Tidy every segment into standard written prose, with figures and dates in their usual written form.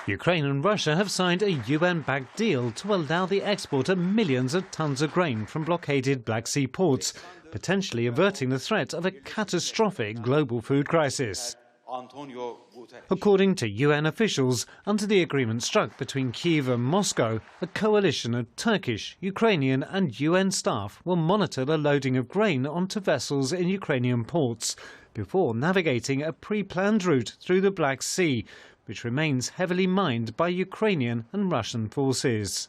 Ukraine and Russia have signed a UN-backed deal to allow the export of millions of tons of grain from blockaded Black Sea ports, potentially averting the threat of a catastrophic global food crisis. According to UN officials, under the agreement struck between Kyiv and Moscow, a coalition of Turkish, Ukrainian and UN staff will monitor the loading of grain onto vessels in Ukrainian ports before navigating a pre-planned route through the Black Sea, which remains heavily mined by Ukrainian and Russian forces.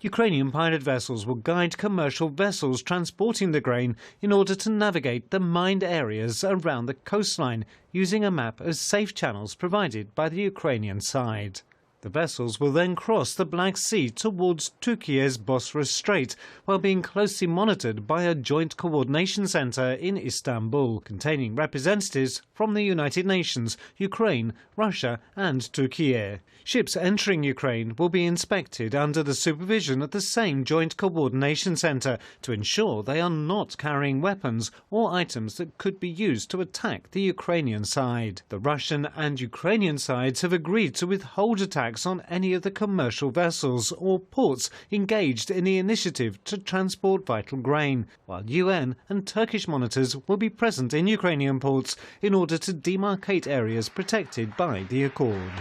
Ukrainian pilot vessels will guide commercial vessels transporting the grain in order to navigate the mined areas around the coastline using a map of safe channels provided by the Ukrainian side. The vessels will then cross the Black Sea towards Türkiye's Bosphorus Strait, while being closely monitored by a joint coordination centre in Istanbul, containing representatives from the United Nations, Ukraine, Russia and Türkiye. Ships entering Ukraine will be inspected under the supervision of the same joint coordination centre to ensure they are not carrying weapons or items that could be used to attack the Ukrainian side. The Russian and Ukrainian sides have agreed to withhold attacks on any of the commercial vessels or ports engaged in the initiative to transport vital grain, while UN and Turkish monitors will be present in Ukrainian ports in order to demarcate areas protected by the accord.